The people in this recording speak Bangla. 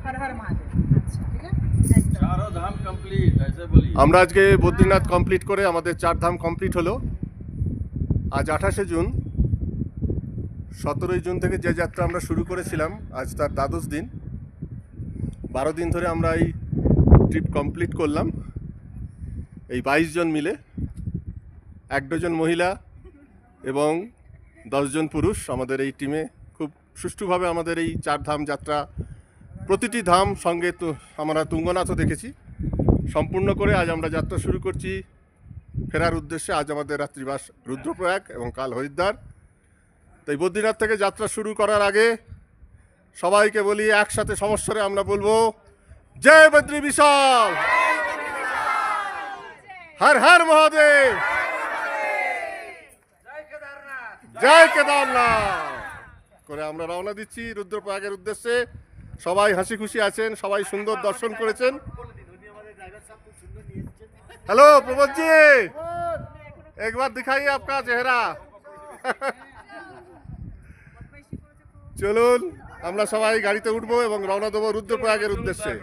हर हर महादेव। अच्छा ठीक है, चारों धाम कंप्लीट ऐसे बोलिए। আমরা আজকে বদ্রীনাথ কমপ্লিট করে আমাদের 4 ধাম কমপ্লিট হলো। আজ 28শে জুন। 17ই জুন থেকে যে যাত্রা আমরা শুরু করেছিলাম আজ তার দ্বাদশ দিন। 12 দিন ধরে আমরা এই ট্রিপ কমপ্লিট করলাম এই 22 জন মিলে। 1 ডজন মহিলা এবং 10 জন পুরুষ আমাদের এই টিমে খুব সুষ্ঠুভাবে আমাদের এই 4 ধাম যাত্রা প্রতিটি ধাম সঙ্গে তো আমরা তুঙ্গনাথও দেখেছি সম্পূর্ণ করে আজ আমরা যাত্রা শুরু করছি ফেরার উদ্দেশ্যে। আজ আমাদের রাত্রিবাস রুদ্রপ্রয়াগ এবং কাল হরিদ্বার। তাই বদ্রীনাথ থেকে যাত্রা শুরু করার আগে সবাইকে বলি একসাথে সমস্বরে আমরা বলবো জয় বদ্রী বিশাল, হর হর মহাদেব, জয় কেদারনাথ করে আমরা রওনা দিচ্ছি রুদ্রপ্রয়াগের উদ্দেশ্যে। সবাই হাসি খুশি আছেন, সবাই সুন্দর দর্শন করেছেন। हेलो प्रमोद जी, एक बार दिखाइए आपका चेहरा। চলুন আমরা সবাই গাড়িতে উঠবো এবং রওনা দেবো রুদ্রপ্রয়াগের উদ্দেশ্যে।